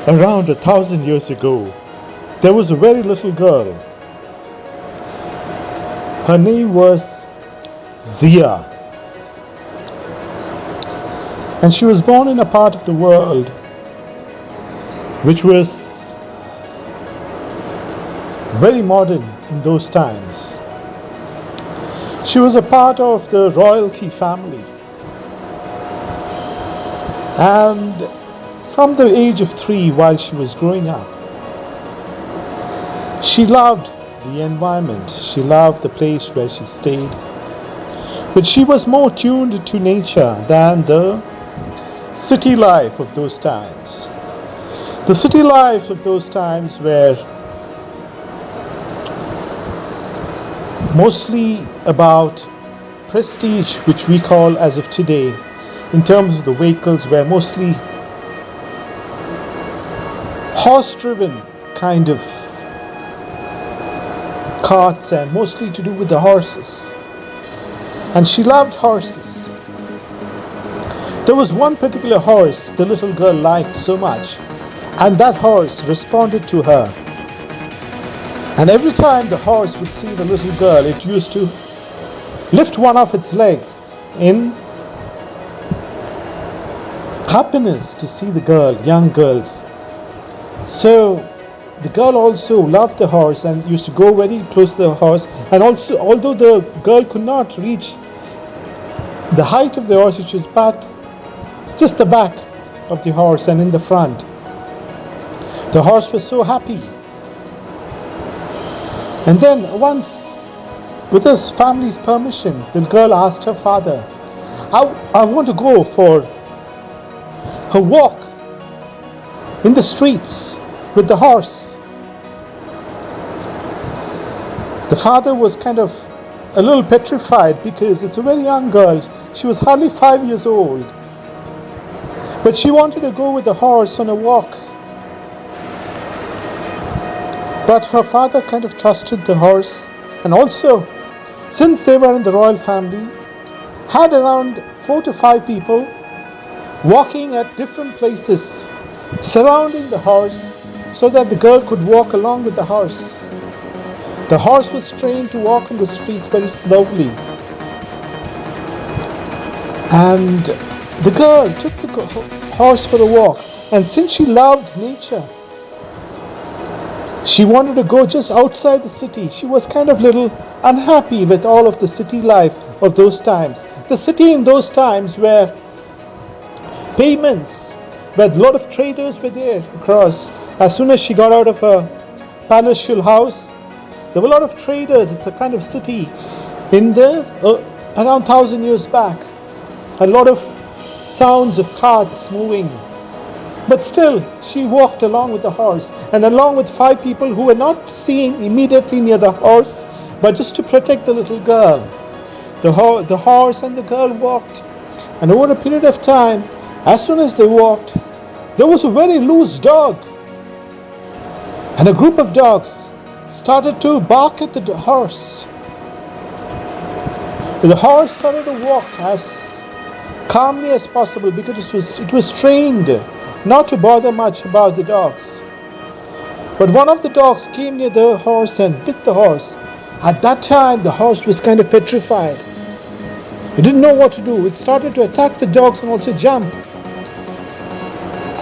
Around 1,000 years ago, there was a very little girl. Her name was Zia, and she was born in a part of the world which was very modern in those times. She was a part of the royalty family, and from the age of 3, while she was growing up, she loved the environment, she loved the place where she stayed, but she was more tuned to nature than the city life of those times. The city life of those times were mostly about prestige, which we call as of today, in terms of the vehicles, were mostly horse-driven kind of carts and mostly to do with the horses. And she loved horses. There was one particular horse the little girl liked so much, and that horse responded to her. And every time the horse would see the little girl, it used to lift one of its legs in happiness to see the girl, young girls. So the girl also loved the horse and used to go very close to the horse. And also, although the girl could not reach the height of the horse, which was just the back of the horse and in the front, the horse was so happy. And then once, with his family's permission, the girl asked her father, I want to go for a walk in the streets with the horse. The father was kind of a little petrified because it's a very young girl. She was hardly 5 years old. But she wanted to go with the horse on a walk. But her father kind of trusted the horse, and also, since they were in the royal family, had around 4 to 5 people walking at different places surrounding the horse so that the girl could walk along with the horse. The horse was trained to walk on the streets very slowly. And the girl took the horse for a walk, and since she loved nature, she wanted to go just outside the city. She was kind of little unhappy with all of the city life of those times. The city in those times were pavements, where a lot of traders were there across. As soon as she got out of a palatial house, there were a lot of traders. It's a kind of city in the around 1,000 years back. A lot of sounds of carts moving. But still, she walked along with the horse, and along with 5 people who were not seen immediately near the horse, but just to protect the little girl. The horse and the girl walked, and over a period of time, as soon as they walked, there was a very loose dog. And a group of dogs started to bark at the horse. The horse started to walk as calmly as possible because it was trained not to bother much about the dogs. But one of the dogs came near the horse and bit the horse. At that time, the horse was kind of petrified. It didn't know what to do. It started to attack the dogs and also jump.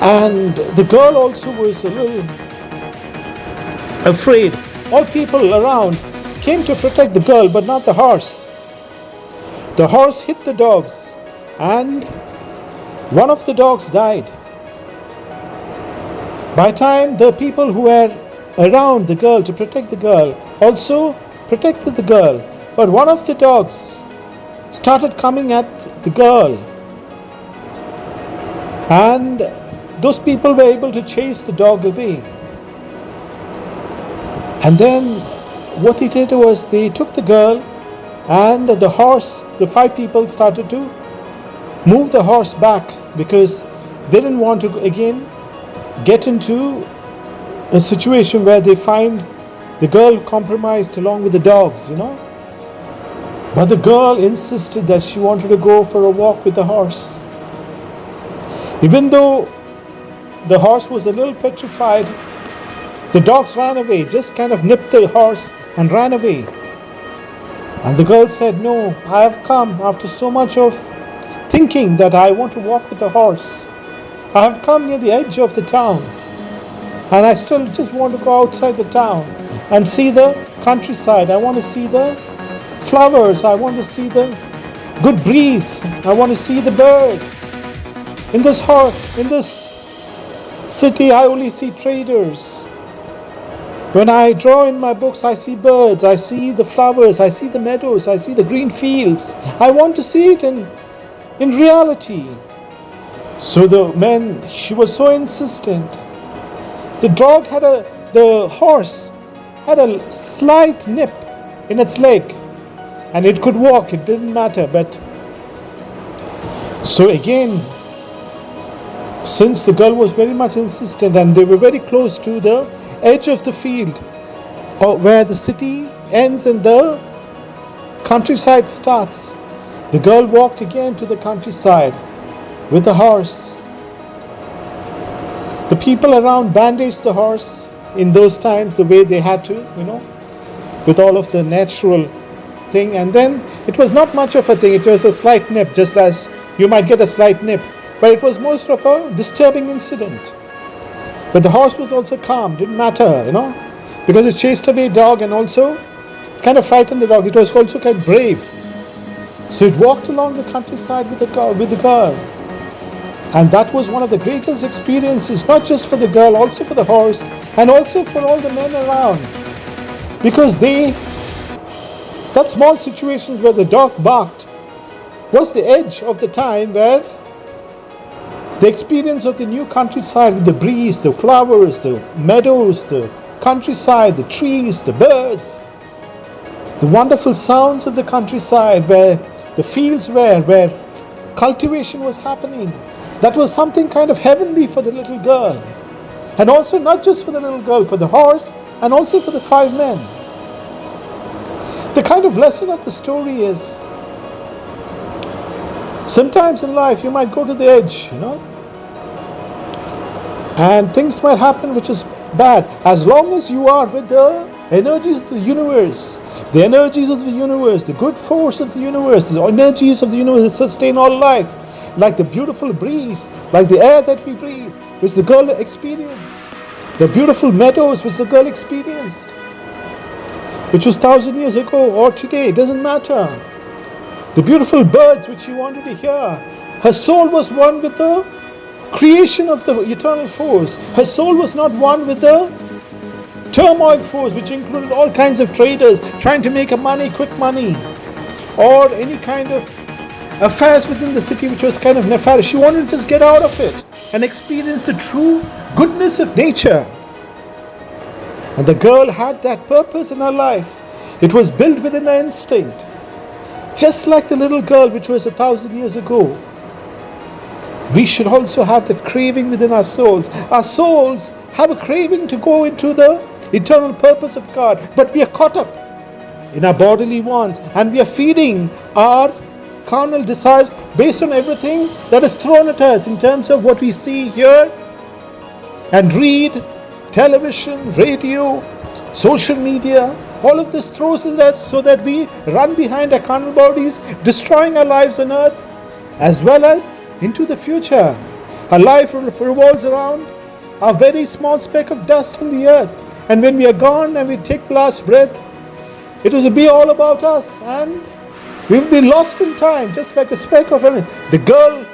And the girl also was a little afraid. All people around came to protect the girl, but not the horse. The horse hit the dogs, and one of the dogs died. By the time the people who were around the girl to protect the girl also protected the girl, but one of the dogs started coming at the girl, and those people were able to chase the dog away. And then what they did was they took the girl and the horse. The 5 people started to move the horse back because they didn't want to again get into a situation where they find the girl compromised along with the dogs, But the girl insisted that she wanted to go for a walk with the horse. Even though the horse was a little petrified, the dogs ran away, just kind of nipped the horse and ran away. And the girl said, "No, I have come after so much of thinking that I want to walk with the horse. I have come near the edge of the town, and I still just want to go outside the town and see the countryside. I want to see the flowers. I want to see the good breeze. I want to see the birds. In this city, I only see traders. When I draw in my books, I see birds, I see the flowers, I see the meadows, I see the green fields. I want to see it in reality." So she was so insistent. The horse had a slight nip in its leg, and it could walk, it didn't matter. But so again, since the girl was very much insistent, and they were very close to the edge of the field, where the city ends and the countryside starts, the girl walked again to the countryside with the horse. The people around bandaged the horse in those times the way they had to, with all of the natural thing. And then it was not much of a thing. It was a slight nip, just as you might get a slight nip, but it was most of a disturbing incident. But the horse was also calm, didn't matter, because it chased away dog and also kind of frightened the dog. It was also kind of brave. So it walked along the countryside with the girl. And that was one of the greatest experiences, not just for the girl, also for the horse, and also for all the men around. Because that small situation where the dog barked was the edge of the time where the experience of the new countryside with the breeze, the flowers, the meadows, the countryside, the trees, the birds, the wonderful sounds of the countryside where the fields were, where cultivation was happening. That was something kind of heavenly for the little girl. And also not just for the little girl, for the horse and also for the 5 men. The kind of lesson of the story is, sometimes in life you might go to the edge, and things might happen which is bad. As long as you are with the energies of the universe, the good force of the universe, the energies of the universe that sustain all life, like the beautiful breeze, like the air that we breathe, which the girl experienced, the beautiful meadows which the girl experienced, which was 1,000 years ago or today, it doesn't matter. The beautiful birds which she wanted to hear. Her soul was one with the creation of the eternal force. Her soul was not one with the turmoil force, which included all kinds of traders trying to make quick money, or any kind of affairs within the city which was kind of nefarious. She wanted to just get out of it and experience the true goodness of nature. And the girl had that purpose in her life. It was built within her instinct. Just like the little girl which was 1,000 years ago, we should also have that craving within our souls. Our souls have a craving to go into the eternal purpose of God, but we are caught up in our bodily wants, and we are feeding our carnal desires based on everything that is thrown at us in terms of what we see, hear and read, television, radio, social media. All of this throws at us so that we run behind our carnal bodies, destroying our lives on earth as well as into the future. Our life revolves around a very small speck of dust on the earth, and when we are gone and we take the last breath, it will be all about us, and we will be lost in time, just like a speck of an. The girl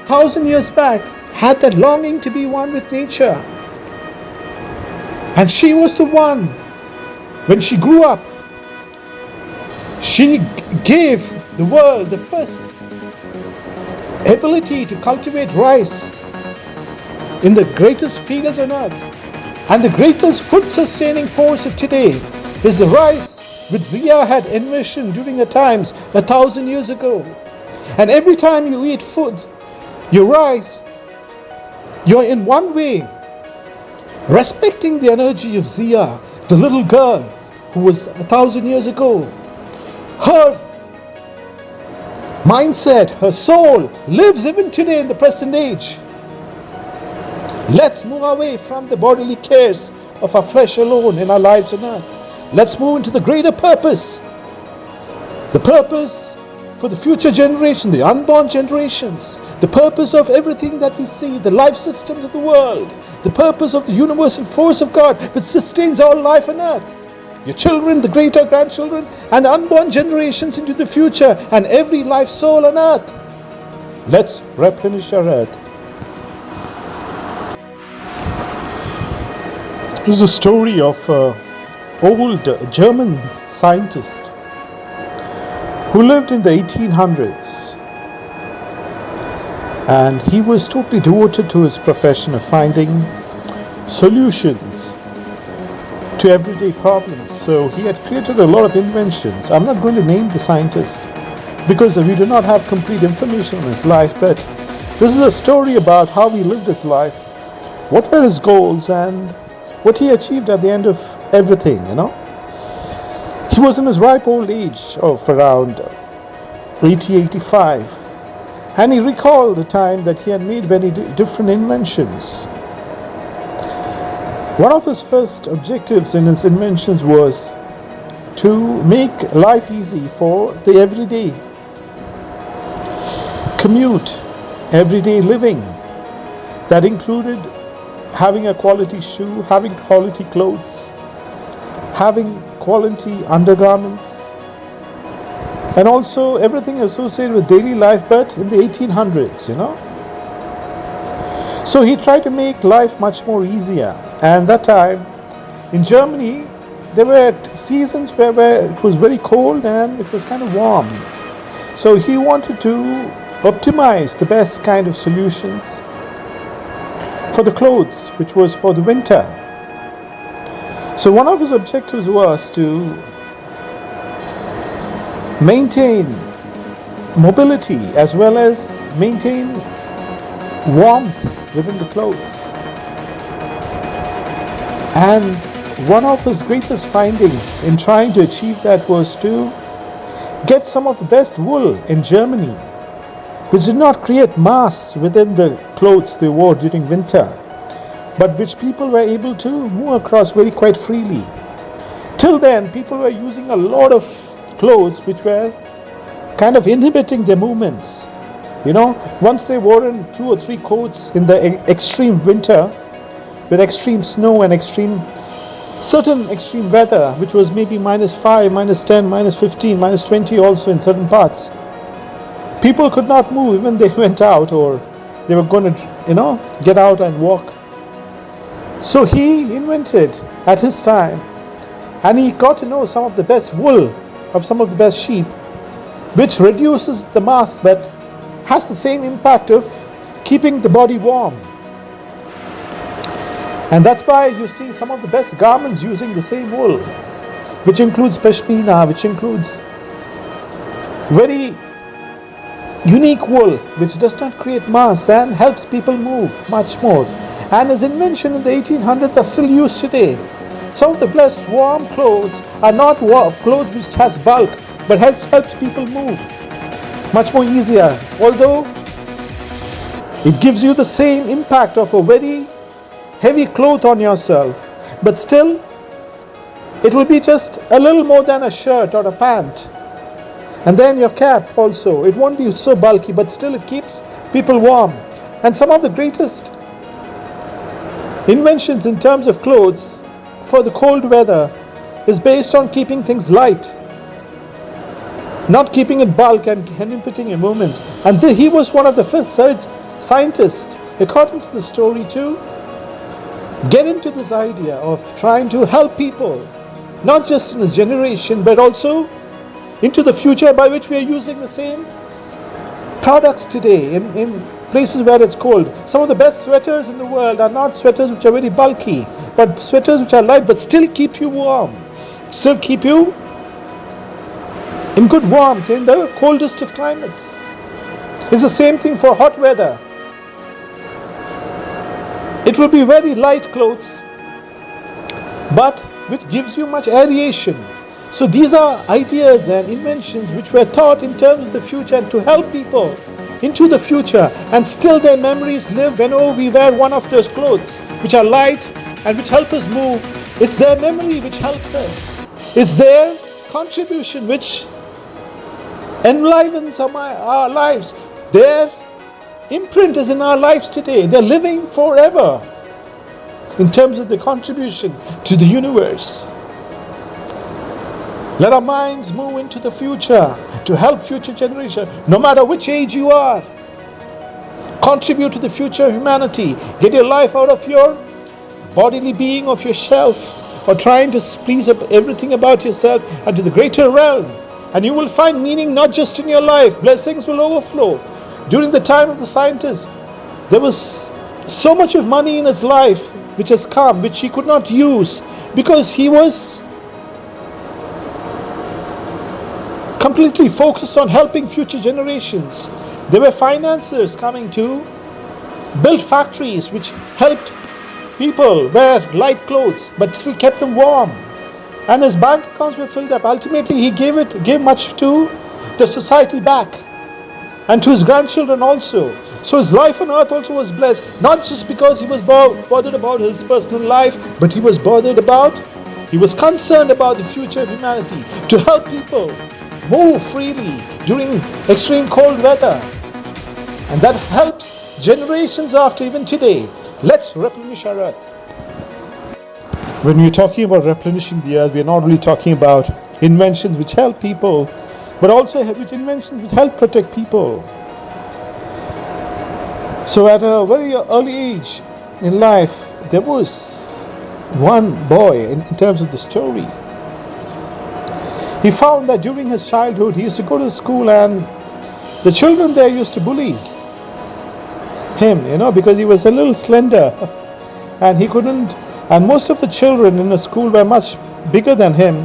1,000 years back had that longing to be one with nature, and she was the one. When she grew up, she gave the world the first ability to cultivate rice in the greatest fields on earth. And the greatest food sustaining force of today is the rice which Zia had envisioned during the times 1,000 years ago. And every time you eat food, your rice, you're in one way respecting the energy of Zia, the little girl who was 1,000 years ago. Her mindset, her soul lives even today in the present age. Let's move away from the bodily cares of our flesh alone in our lives on earth. Let's move into the greater purpose. The purpose for the future generation, the unborn generations, the purpose of everything that we see, the life systems of the world, the purpose of the universal force of God which sustains all life on earth. Your children, the greater grandchildren, and the unborn generations into the future, and every life soul on earth. Let's replenish our earth. This is a story of an old German scientist who lived in the 1800s, and he was totally devoted to his profession of finding solutions to everyday problems. So he had created a lot of inventions. I'm not going to name the scientist because we do not have complete information on his life, but this is a story about how he lived his life, what were his goals, and what he achieved at the end of everything, He was in his ripe old age of around 85, and he recalled the time that he had made very different inventions. One of his first objectives in his inventions was to make life easy for the everyday commute, everyday living. That included having a quality shoe, having quality clothes, having quality undergarments, and also everything associated with daily life, but in the 1800s, So he tried to make life much more easier. And that time, in Germany, there were seasons where it was very cold and it was kind of warm. So he wanted to optimize the best kind of solutions for the clothes, which was for the winter. So one of his objectives was to maintain mobility as well as maintain warmth within the clothes. And one of his greatest findings in trying to achieve that was to get some of the best wool in Germany, which did not create mass within the clothes they wore during winter, but which people were able to move across quite freely. Till then, people were using a lot of clothes which were kind of inhibiting their movements. Once they wore in 2 or 3 coats in the extreme winter, with extreme snow and certain extreme weather, which was maybe -5, -10, -15, -20 also in certain parts, people could not move even they went out or they were going to, get out and walk. So he invented at his time, and he got to know some of the best wool of some of the best sheep, which reduces the mass but has the same impact of keeping the body warm. And that's why you see some of the best garments using the same wool, which includes pashmina, which includes very unique wool, which does not create mass and helps people move much more. And his invention in the 1800s are still used today. Some of the best warm clothes are not clothes which has bulk, but helps people move much more easier. Although it gives you the same impact of a very heavy cloth on yourself, but still it will be just a little more than a shirt or a pant. And then your cap also, it won't be so bulky, but still it keeps people warm. And some of the greatest inventions in terms of clothes for the cold weather is based on keeping things light, not keeping it bulk and inhibiting your movements. And he was one of the first scientists, according to the story, to get into this idea of trying to help people, not just in this generation, but also into the future, by which we are using the same products today in places where it's cold. Some of the best sweaters in the world are not sweaters which are very bulky, but sweaters which are light but still keep you warm, still keep you in good warmth in the coldest of climates. It's the same thing for hot weather. It will be very light clothes, but which gives you much aeration. So these are ideas and inventions which were thought in terms of the future and to help people into the future, and still their memories live whenever we wear one of those clothes which are light and which help us move. It's their memory which helps us. It's their contribution which enlivens our lives. Their imprint is in our lives today. They're living forever in terms of the contribution to the universe. Let our minds move into the future to help future generations, no matter which age you are. Contribute to the future of humanity. Get your life out of your bodily being of yourself, or trying to please everything about yourself, and to the greater realm. And you will find meaning not just in your life. Blessings will overflow. During the time of the scientists, there was so much of money in his life which has come, which he could not use because he was completely focused on helping future generations. There were financiers coming to build factories which helped people wear light clothes but still kept them warm. And his bank accounts were filled up. Ultimately, he gave much to the society back, and to his grandchildren also. So his life on earth also was blessed, not just because he was bothered about his personal life, but he was concerned about the future of humanity, to help people move freely during extreme cold weather. And that helps generations after, even today. Let's replenish our earth. When we're talking about replenishing the earth, we're not really talking about inventions which help people, but also inventions which help protect people. So at a very early age in life, there was one boy, in terms of the story, he found that during his childhood, he used to go to school and the children there used to bully him, because he was a little slender and he couldn't, and most of the children in the school were much bigger than him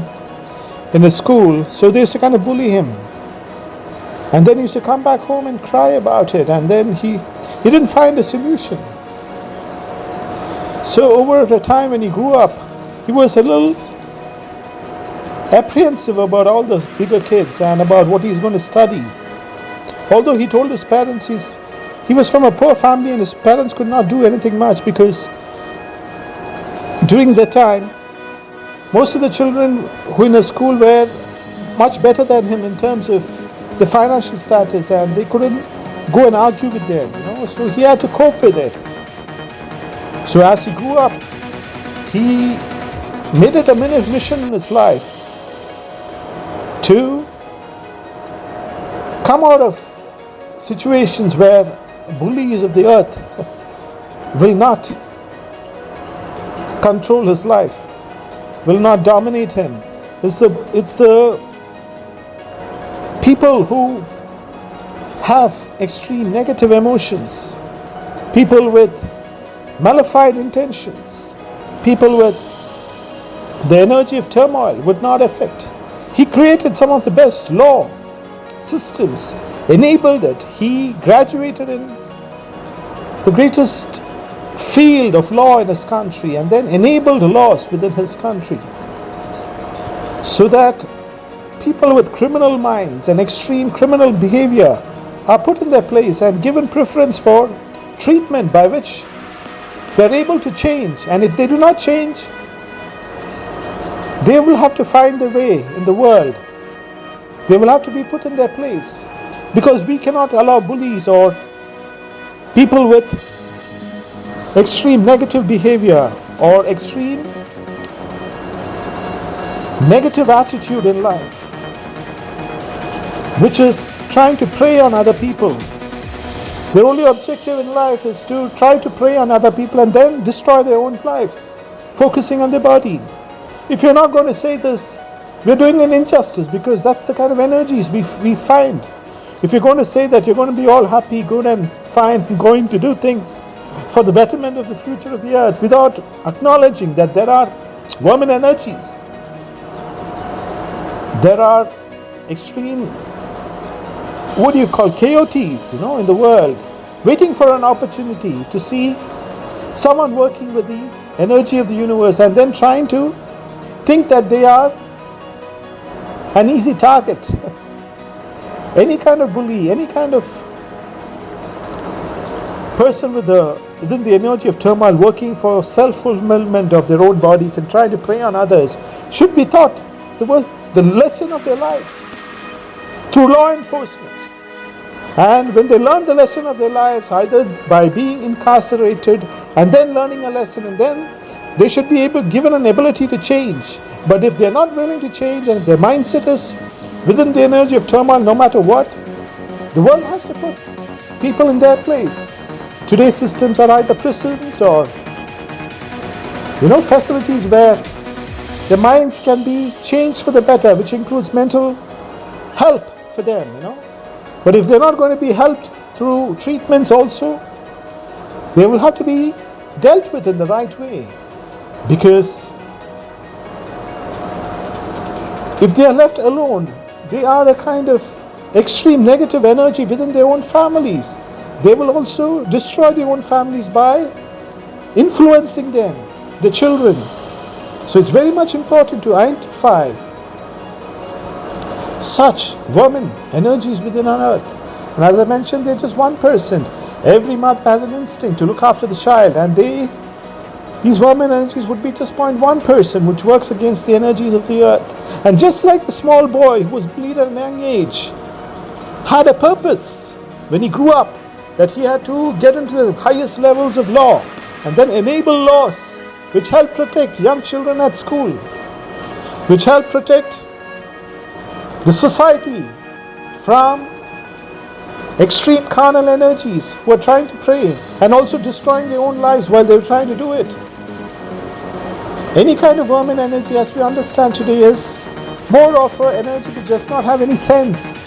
in the school, so they used to kind of bully him. And then he used to come back home and cry about it, and then he didn't find a solution. So over the time when he grew up, he was a little apprehensive about all the bigger kids and about what he's going to study. Although he told his parents he was from a poor family and his parents could not do anything much, because during that time, most of the children who in the school were much better than him in terms of the financial status, and they couldn't go and argue with them, so he had to cope with it. So as he grew up, he made it a mission in his life to come out of situations where bullies of the earth will not control his life, will not dominate him. It's the people who have extreme negative emotions, people with malefied intentions, people with the energy of turmoil would not affect. He created some of the best law systems, enabled it. He graduated in the greatest field of law in his country, and then enabled laws within his country, so that people with criminal minds and extreme criminal behavior are put in their place and given preference for treatment by which they're able to change. And if they do not change, they will have to find a way in the world. They will have to be put in their place, because we cannot allow bullies or people with extreme negative behavior or extreme negative attitude in life, which is trying to prey on other people. Their only objective in life is to try to prey on other people and then destroy their own lives, focusing on their body. If you're not going to say this, we're doing an injustice, because that's the kind of energies we find. If you're going to say that you're going to be all happy, good and fine, and going to do things for the betterment of the future of the earth, without acknowledging that there are vermin energies, there are extreme, chaotes, in the world, waiting for an opportunity to see someone working with the energy of the universe and then trying to think that they are an easy target. Any kind of bully, any kind of person within the energy of turmoil working for self-fulfillment of their own bodies and trying to prey on others should be taught the lesson of their lives through law enforcement. And when they learn the lesson of their lives, either by being incarcerated and then learning a lesson, and then they should be given an ability to change. But if they're not willing to change and their mindset is within the energy of turmoil, no matter what, the world has to put people in their place. Today's systems are either prisons or, facilities where their minds can be changed for the better, which includes mental help for them, But if they're not going to be helped through treatments also, they will have to be dealt with in the right way. Because if they are left alone, they are a kind of extreme negative energy within their own families. They will also destroy their own families by influencing them, the children. So it's very much important to identify such vermin energies within our earth. And as I mentioned, they're just 1%. Every mother has an instinct to look after the child, and these vermin energies would be just 0.1%, which works against the energies of the earth. And just like the small boy who was bullied at a young age had a purpose when he grew up, that he had to get into the highest levels of law and then enable laws which help protect young children at school, which help protect the society from extreme carnal energies who are trying to prey and also destroying their own lives while they're trying to do it. Any kind of vermin energy, as we understand today, is more of an energy which does not have any sense.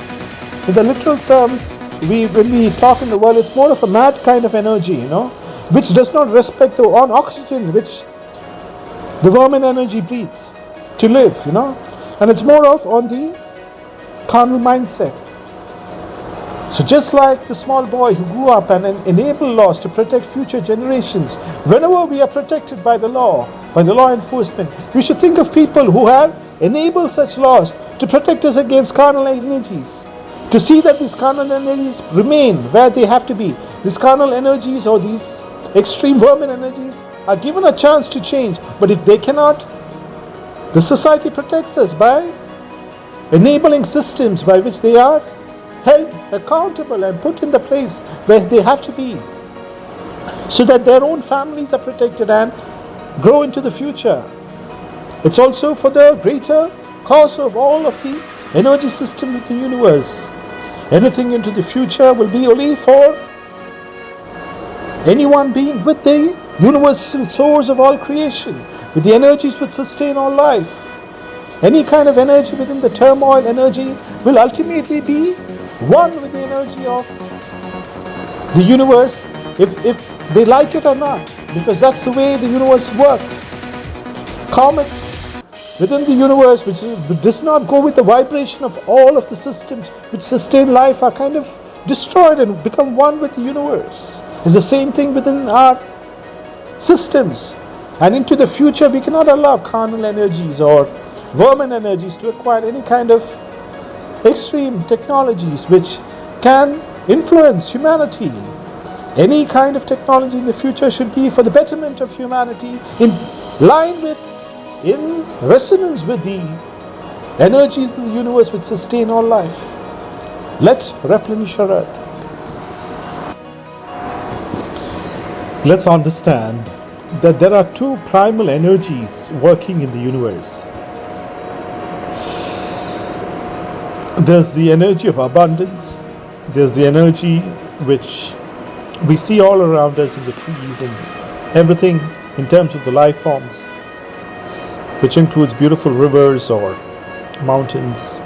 In the literal terms, when we talk in the world, it's more of a mad kind of energy, which does not respect the oxygen which the vermin energy breathes to live, and it's more of on the carnal mindset. So just like the small boy who grew up and enabled laws to protect future generations, whenever we are protected by the law enforcement, we should think of people who have enabled such laws to protect us against carnal energies, to see that these carnal energies remain where they have to be. These carnal energies or these extreme vermin energies are given a chance to change. But if they cannot, the society protects us by enabling systems by which they are held accountable and put in the place where they have to be, so that their own families are protected and grow into the future. It's also for the greater cause of all of the energy system of the universe. Anything into the future will be only for anyone being with the universal source of all creation, with the energies which sustain all life. Any kind of energy within the turmoil energy will ultimately be one with the energy of the universe, if they like it or not, because that's the way the universe works. Comets within the universe which does not go with the vibration of all of the systems which sustain life are kind of destroyed and become one with the universe. It's the same thing within our systems. And into the future we cannot allow carnal energies or vermin energies to acquire any kind of extreme technologies which can influence humanity. Any kind of technology in the future should be for the betterment of humanity, in resonance with the energies of the universe which sustain all life. Let's replenish our earth. Let's understand that there are two primal energies working in the universe. There's the energy of abundance. There's the energy which we see all around us in the trees and everything in terms of the life forms, which includes beautiful rivers or mountains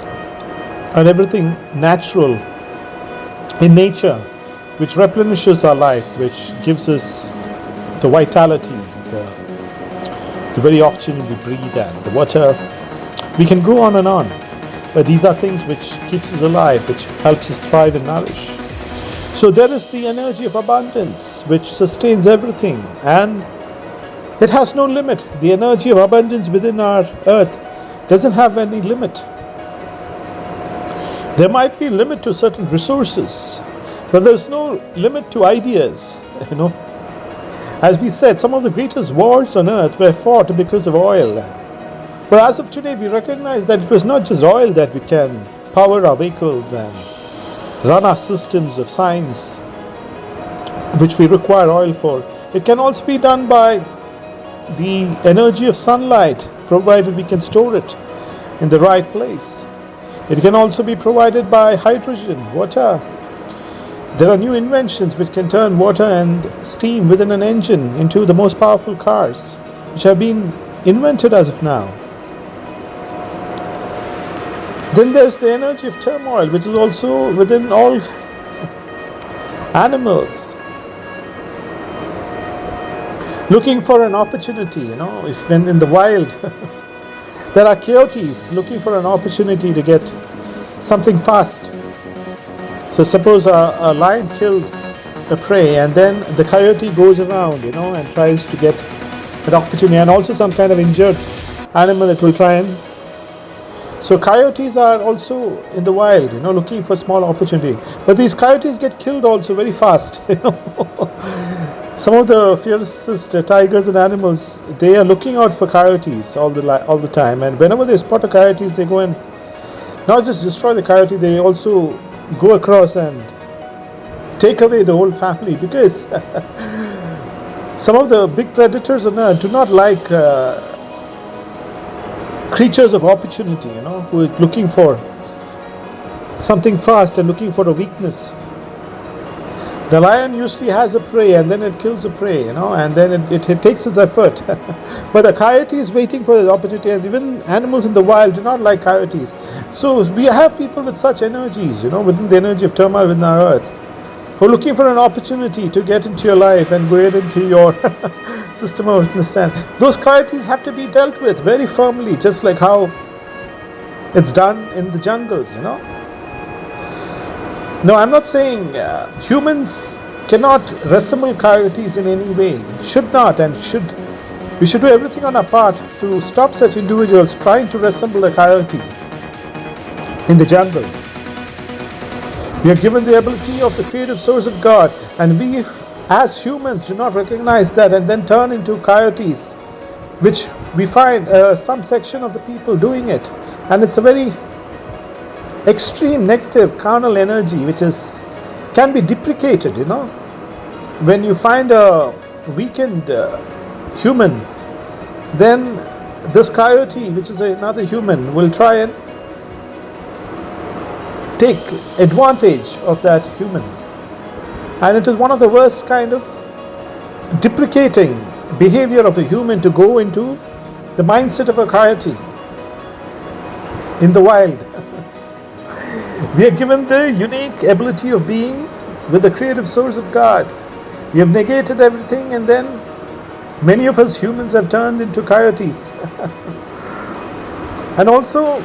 and everything natural in nature, which replenishes our life, which gives us the vitality, the very oxygen we breathe and the water. We can go on and on. But these are things which keeps us alive, which helps us thrive and nourish. So there is the energy of abundance, which sustains everything, and it has no limit. The energy of abundance within our earth doesn't have any limit. There might be a limit to certain resources, But there's no limit to ideas, you know. As we said, some of the greatest wars on earth were fought because of oil. But as of today, we recognize that it was not just oil that we can power our vehicles and run our systems of science, which we require oil for. It can also be done by the energy of sunlight, provided we can store it in the right place. It can also be provided by hydrogen, water. There are new inventions which can turn water and steam within an engine into the most powerful cars, which have been invented as of now. Then there's the energy of turmoil, which is also within all animals. Looking for an opportunity, you know, if when in the wild there are coyotes looking for an opportunity to get something fast. So suppose a lion kills a prey, and then the coyote goes around, you know, and tries to get an opportunity, and also some kind of injured animal it will try and. So coyotes are also in the wild, you know, looking for small opportunity. But these coyotes get killed also very fast, you know. Some of the fiercest tigers and animals, they are looking out for coyotes all the time, and whenever they spot a coyote, they go and not just destroy the coyote, they also go across and take away the whole family, because some of the big predators on earth do not like creatures of opportunity, you know, who are looking for something fast and looking for a weakness. The lion usually has a prey, and then it kills a prey, you know, and then it takes its effort. But the coyote is waiting for the opportunity, and even animals in the wild do not like coyotes. So we have people with such energies, you know, within the energy of turmoil within our earth, who are looking for an opportunity to get into your life and get into your system of understanding. Those coyotes have to be dealt with very firmly, just like how it's done in the jungles, you know. No, I'm not saying humans cannot resemble coyotes in any way. Should not, and we should do everything on our part to stop such individuals trying to resemble a coyote in the jungle. We are given the ability of the creative source of God, and we as humans do not recognize that and then turn into coyotes, which we find some section of the people doing it, and it's a very extreme negative carnal energy which can be deprecated, you know. When you find a weakened human, then this coyote, which is another human, will try and take advantage of that human, and it is one of the worst kind of deprecating behavior of a human to go into the mindset of a coyote in the wild. We are given the unique ability of being with the creative source of God. We have negated everything, and then many of us humans have turned into coyotes. And also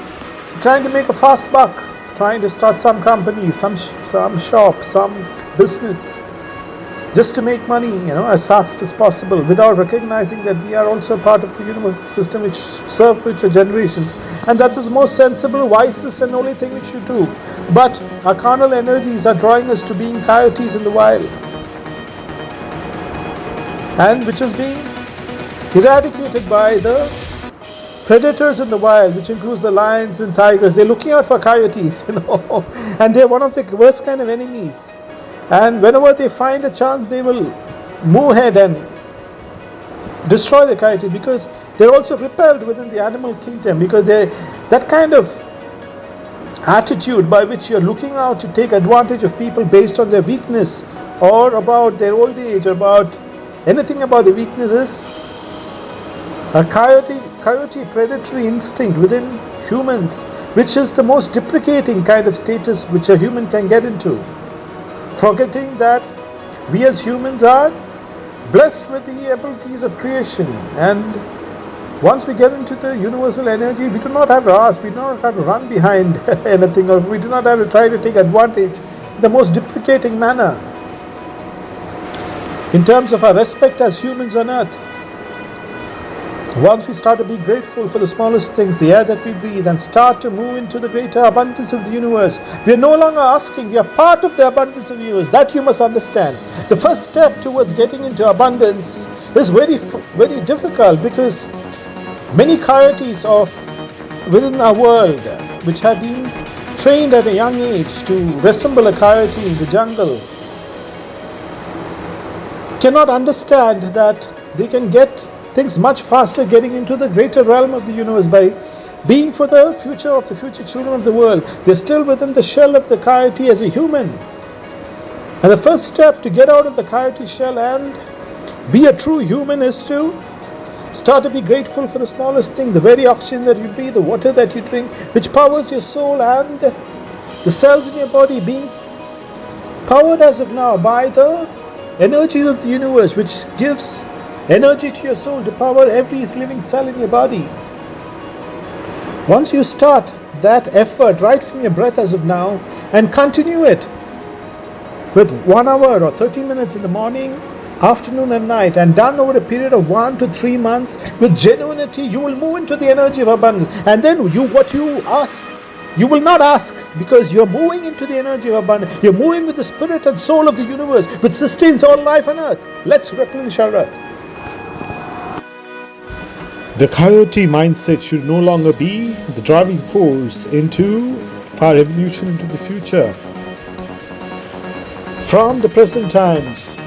trying to make a fast buck, trying to start some company, some shop, some business, just to make money, you know, as fast as possible, without recognizing that we are also part of the universal system which serves future generations, and that is most sensible, wisest, and only thing which you do. But our carnal energies are drawing us to being coyotes in the wild, and which is being eradicated by the predators in the wild, which includes the lions and tigers. They're looking out for coyotes, you know, and they're one of the worst kind of enemies. And whenever they find a chance, they will move ahead and destroy the coyote, because they're also repelled within the animal kingdom, because that kind of attitude by which you're looking out to take advantage of people based on their weakness or about their old age, or about anything about the weaknesses, a coyote predatory instinct within humans, which is the most deprecating kind of status which a human can get into, forgetting that we as humans are blessed with the abilities of creation. And once we get into the universal energy, we do not have to ask, we do not have to run behind anything, or we do not have to try to take advantage in the most deprecating manner. In terms of our respect as humans on earth, Once we start to be grateful for the smallest things, the air that we breathe, and start to move into the greater abundance of the universe, we are no longer asking, we are part of the abundance of the universe. That you must understand. The first step towards getting into abundance is very difficult, because many coyotes of within our world, which have been trained at a young age to resemble a coyote in the jungle, cannot understand that they can get things much faster getting into the greater realm of the universe by being for the future of the future children of the world. They're still within the shell of the coyote as a human. And the first step to get out of the coyote shell and be a true human is to start to be grateful for the smallest thing, the very oxygen that you breathe, the water that you drink, which powers your soul, and the cells in your body being powered as of now by the energies of the universe, which gives energy to your soul to power every living cell in your body. Once you start that effort right from your breath as of now, and continue it with 1 hour or 30 minutes in the morning, afternoon and night, and done over a period of 1 to 3 months with genuinity, you will move into the energy of abundance. And then what you ask, you will not ask, because you're moving into the energy of abundance. You're moving with the spirit and soul of the universe, which sustains all life on earth. Let's replenish our earth. The coyote mindset should no longer be the driving force into our evolution into the future. From the present times,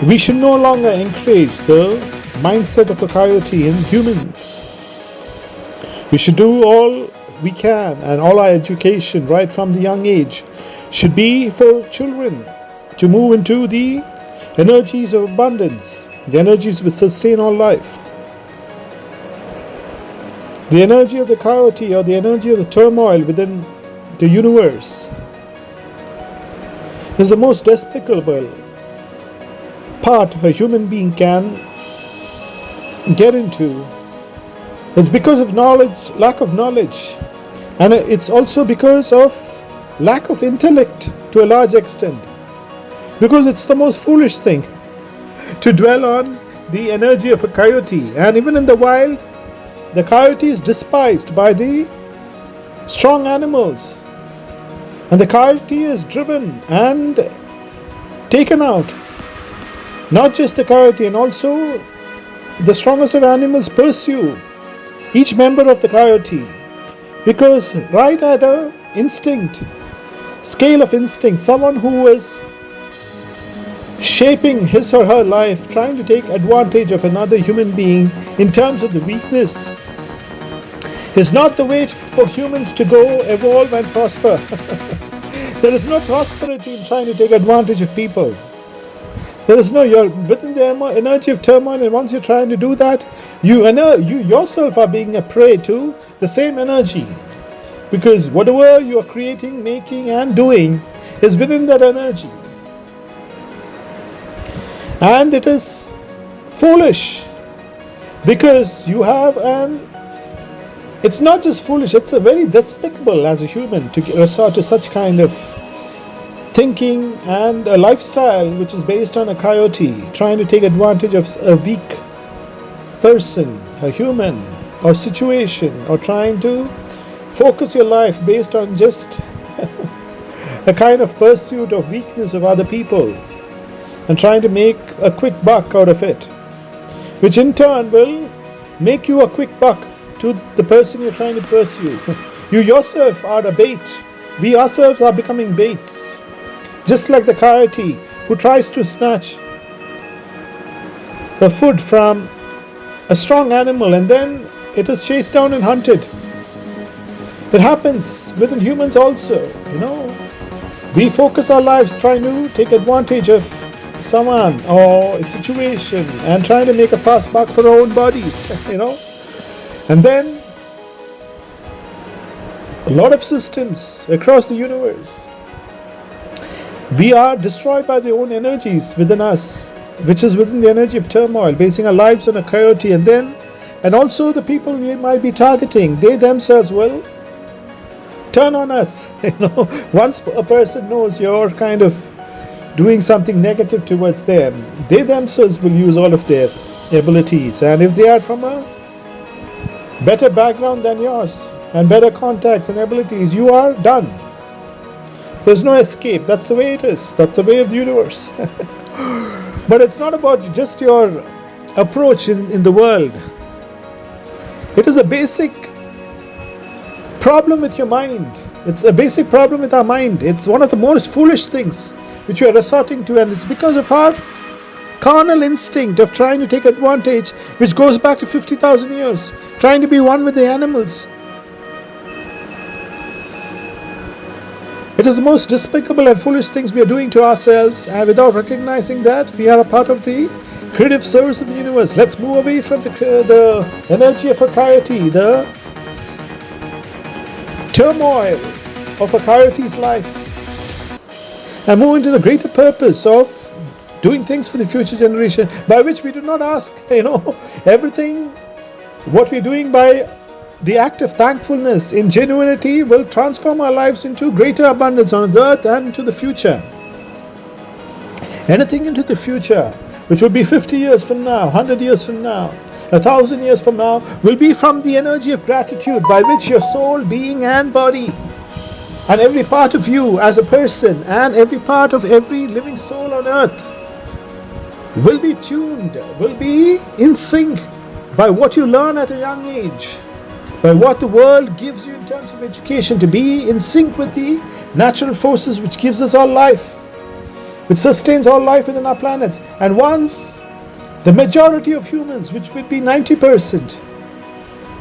we should no longer encourage the mindset of the coyote in humans. We should do all we can, and all our education right from the young age should be for children to move into the energies of abundance, the energies which sustain all life. The energy of the coyote, or the energy of the turmoil within the universe, is the most despicable part a human being can get into. It's because of knowledge, lack of knowledge, and it's also because of lack of intellect to a large extent, because it's the most foolish thing to dwell on the energy of a coyote. And even in the wild, the coyote is despised by the strong animals, and the coyote is driven and taken out. Not just the coyote, and also the strongest of animals pursue each member of the coyote, because right at a scale of instinct, someone who is shaping his or her life, trying to take advantage of another human being in terms of the weakness, is not the way for humans to go, evolve and prosper. There is no prosperity in trying to take advantage of people. There is no, you're within the energy of turmoil, and once you're trying to do that, you yourself are being a prey to the same energy, because whatever you are creating, making and doing is within that energy. And it is foolish, because you have it's not just foolish, it's a very despicable as a human to resort to such kind of thinking and a lifestyle which is based on a coyote trying to take advantage of a weak person, a human or situation, or trying to focus your life based on just a kind of pursuit of weakness of other people and trying to make a quick buck out of it, which in turn will make you a quick buck to the person you're trying to pursue. You yourself are a bait. We ourselves are becoming baits. Just like the coyote who tries to snatch the food from a strong animal and then it is chased down and hunted. It happens within humans also. We focus our lives trying to take advantage of someone or a situation and trying to make a fast buck for our own bodies, And then a lot of systems across the universe, we are destroyed by their own energies within us, which is within the energy of turmoil, basing our lives on a coyote. And also the people we might be targeting, they themselves will turn on us. Once a person knows you're kind of doing something negative towards them, they themselves will use all of their abilities, and if they are from a better background than yours and better contacts and abilities, you are done. There's no escape. That's the way it is. That's the way of the universe. But it's not about just your approach in the world. It is a basic problem with your mind. It's a basic problem with our mind. It's one of the most foolish things which we are resorting to, and it's because of our carnal instinct of trying to take advantage, which goes back to 50,000 years, trying to be one with the animals. It is the most despicable and foolish things we are doing to ourselves, and without recognizing that we are a part of the creative source of the universe. Let's move away from the energy of a coyote, the turmoil of a coyote's life, and move into the greater purpose of doing things for the future generation, by which we do not ask, everything. What we're doing by the act of thankfulness in genuinity will transform our lives into greater abundance on the earth and into the future. Anything into the future, which will be 50 years from now, 100 years from now, 1,000 years from now, will be from the energy of gratitude by which your soul, being and body, and every part of you as a person, and every part of every living soul on earth will be tuned, will be in sync by what you learn at a young age, by what the world gives you in terms of education, to be in sync with the natural forces which gives us all life, which sustains all life within our planets. And once the majority of humans, which will be 90%,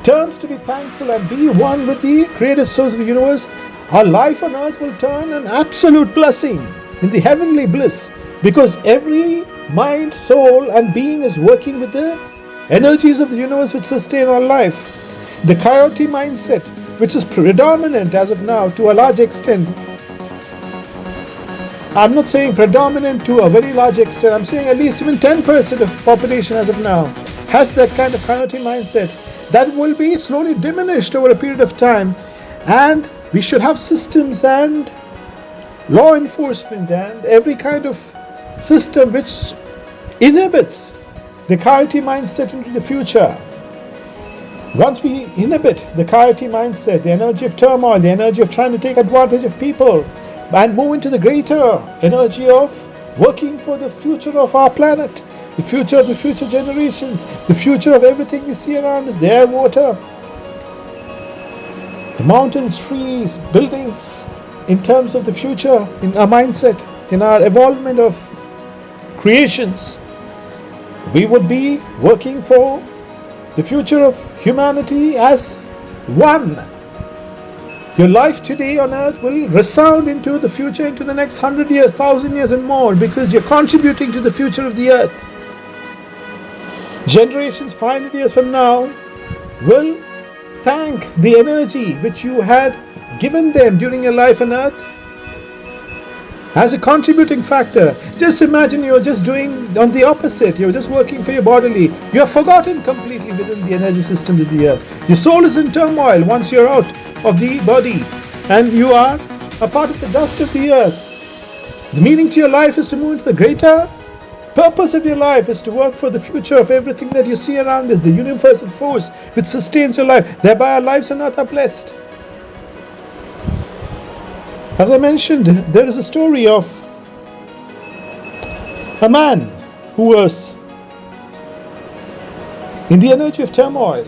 turns to be thankful and be one with the creative source of the universe, our life on earth will turn an absolute blessing in the heavenly bliss, because every mind, soul and being is working with the energies of the universe which sustain our life. The coyote mindset, which is predominant as of now to a large extent, I'm not saying predominant to a very large extent, I'm saying at least even 10% of population as of now has that kind of coyote mindset, that will be slowly diminished over a period of time. And we should have systems and law enforcement and every kind of system which inhibits the coyote mindset into the future. Once we inhibit the coyote mindset, the energy of turmoil, the energy of trying to take advantage of people, and move into the greater energy of working for the future of our planet, the future of the future generations, the future of everything we see around us, the air, water, the mountains, trees, buildings, in terms of the future, in our mindset, in our evolvement of creations, we would be working for the future of humanity as one. Your life today on earth will resound into the future, into the next 100 years, 1,000 years and more, because you're contributing to the future of the earth. Generations 500 years from now will thank the energy which you had given them during your life on earth as a contributing factor. Just imagine you're just doing on the opposite. You're just working for your bodily. You are forgotten completely within the energy system of the earth. Your soul is in turmoil once you're out of the body, and you are a part of the dust of the earth. The meaning to your life is to move into the greater purpose of your life, is to work for the future of everything that you see around us, the universal force which sustains your life. Thereby our lives on earth are blessed. As I mentioned, there is a story of a man who was in the energy of turmoil,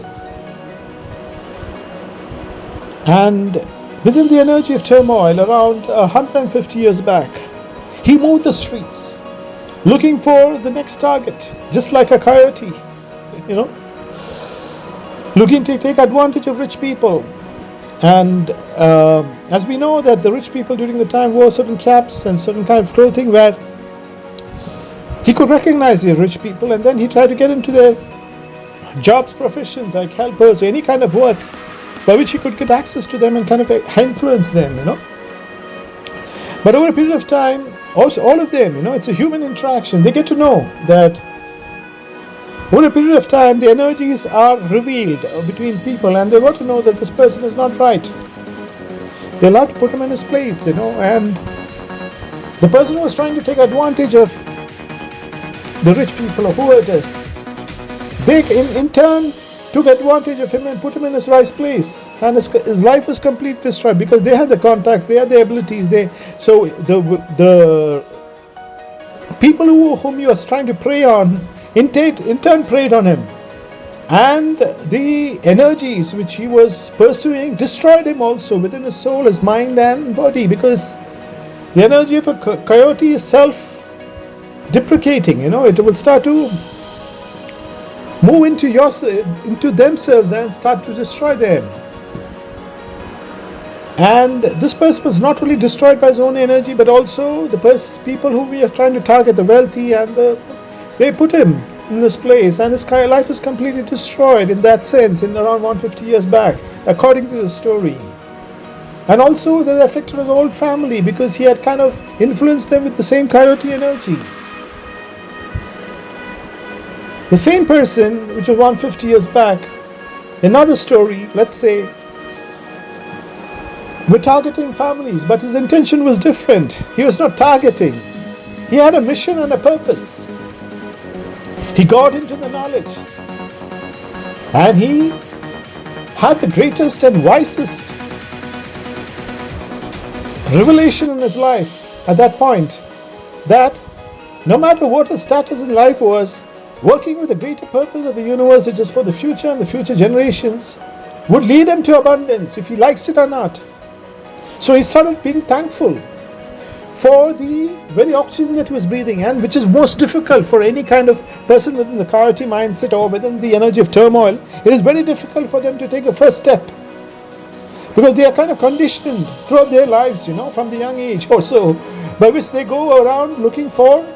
and within the energy of turmoil around 150 years back, he moved the streets looking for the next target, just like a coyote, looking to take advantage of rich people. And as we know that the rich people during the time wore certain caps and certain kind of clothing where he could recognize the rich people, and then he tried to get into their jobs, professions like helpers or any kind of work by which he could get access to them and kind of influence them, But over a period of time, also all of them, it's a human interaction. They get to know that over a period of time, the energies are revealed between people, and they got to know that this person is not right. They're allowed to put him in his place, and the person who was trying to take advantage of the rich people or whoever it is, They in turn took advantage of him and put him in his right place, and his life was completely destroyed because they had the contacts, they had the abilities. So the people whom he was trying to prey on in turn preyed on him, and the energies which he was pursuing destroyed him also within his soul, his mind and body, because the energy of a coyote is self-deprecating. It will start to move into themselves and start to destroy them. And this person was not only destroyed by his own energy, but also the people who we are trying to target, the wealthy, and they put him in this place, and his life was completely destroyed in that sense in around 150 years back, according to the story. And also that affected his whole family because he had kind of influenced them with the same coyote energy. The same person, which was 150 years back, another story, let's say, we're targeting families, but his intention was different. He was not targeting. He had a mission and a purpose. He got into the knowledge, and he had the greatest and wisest revelation in his life at that point, that no matter what his status in life was, working with the greater purpose of the universe, which is for the future and the future generations, would lead him to abundance if he likes it or not. So he started being thankful for the very oxygen that he was breathing, and which is most difficult for any kind of person within the coyote mindset or within the energy of turmoil. It is very difficult for them to take a first step because they are kind of conditioned throughout their lives, from the young age or so, by which they go around looking for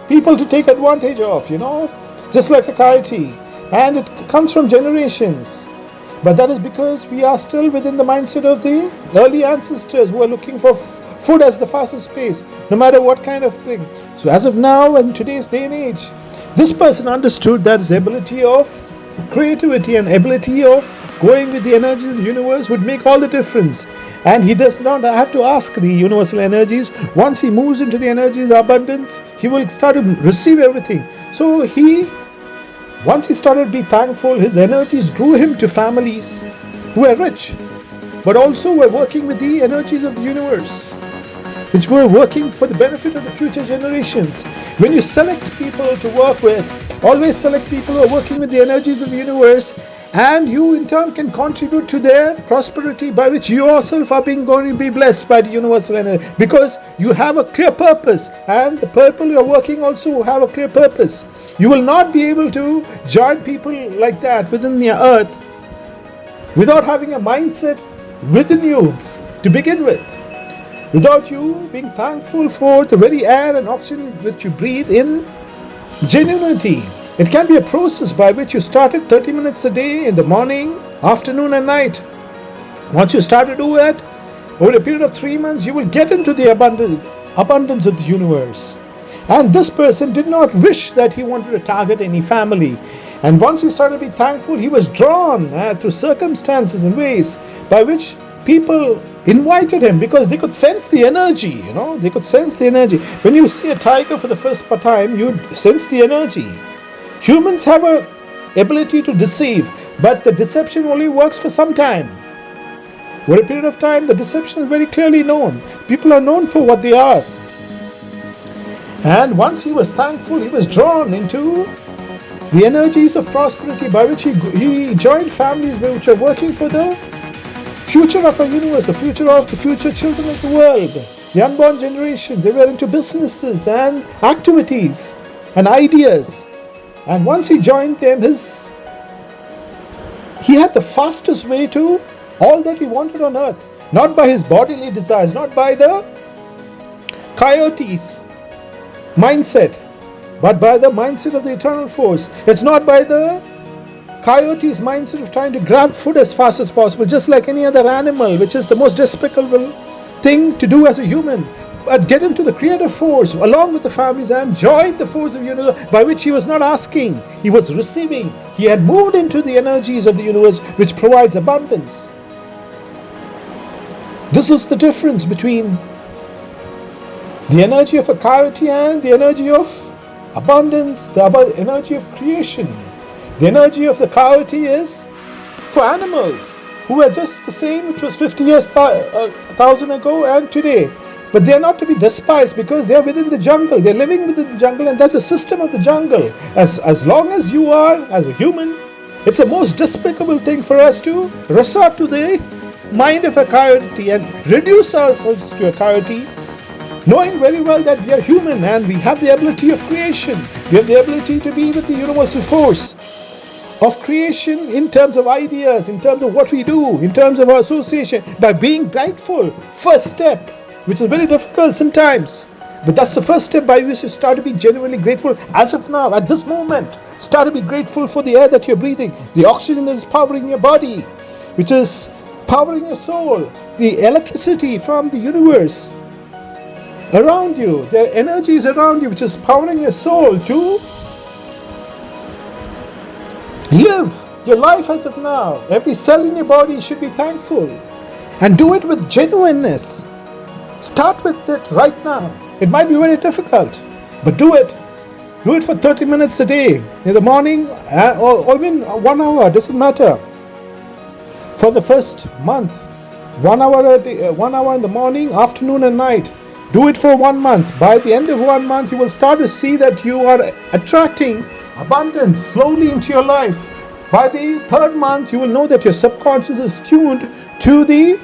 people to take advantage of, just like a coyote, and it comes from generations. But that is because we are still within the mindset of the early ancestors who are looking for food as the fastest pace, no matter what kind of thing. So as of now, in today's day and age, this person understood that his ability of creativity and ability of going with the energy of the universe would make all the difference. And he does not have to ask the universal energies. Once he moves into the energies of abundance, he will start to receive everything. So once he started to be thankful, his energies drew him to families who were rich, but also were working with the energies of the universe, which were working for the benefit of the future generations. When you select people to work with, always select people who are working with the energies of the universe, and you in turn can contribute to their prosperity, by which you yourself are going to be blessed by the universal energy, because you have a clear purpose, and the people you are working also have a clear purpose. You will not be able to join people like that within the earth without having a mindset within you to begin with, without you being thankful for the very air and oxygen which you breathe in genuinity. It can be a process by which you started 30 minutes a day in the morning, afternoon and night. Once you start to do that, over a period of 3 months, you will get into the abundance of the universe. And this person did not wish that he wanted to target any family. And once he started to be thankful, he was drawn through circumstances and ways by which people invited him, because they could sense the energy, they could sense the energy. When you see a tiger for the first time, you sense the energy. Humans have an ability to deceive, but the deception only works for some time. For a period of time, the deception is very clearly known. People are known for what they are. And once he was thankful, he was drawn into the energies of prosperity, by which he joined families which are working for the future of our universe, the future children of the world, the unborn generations. They were into businesses and activities and ideas. And once he joined them, he had the fastest way to all that he wanted on earth. Not by his bodily desires, not by the coyote's mindset, but by the mindset of the eternal force. It's not by the coyote's mindset of trying to grab food as fast as possible, just like any other animal, which is the most despicable thing to do as a human. But get into the creative force along with the families and join the force of the universe, by which he was not asking, he was receiving. He had moved into the energies of the universe, which provides abundance. This is the difference between the energy of a coyote and the energy of abundance, the energy of creation. The energy of the coyote is for animals who are just the same, which was 50 years, 1,000 ago and today. But they are not to be despised because they are within the jungle. They are living within the jungle, and that's a system of the jungle. As long as you are, as a human, it's the most despicable thing for us to resort to the mind of a coyote and reduce ourselves to a coyote, knowing very well that we are human and we have the ability of creation. We have the ability to be with the universal force of creation in terms of ideas, in terms of what we do, in terms of our association, by being grateful. First step, which is very difficult sometimes, but that's the first step by which you start to be genuinely grateful. As of now, at this moment, start to be grateful for the air that you're breathing, the oxygen that is powering your body, which is powering your soul, the electricity from the universe around you, the energies around you, which is powering your soul to live your life as of now. Every cell in your body should be thankful, and do it with genuineness. Start with it right now. It might be very difficult, but do it. Do it for 30 minutes a day, in the morning, or even 1 hour, doesn't matter. For the first month, 1 hour a day, 1 hour in the morning, afternoon and night. Do it for 1 month. By the end of 1 month, you will start to see that you are attracting abundance slowly into your life. By the third month, you will know that your subconscious is tuned to the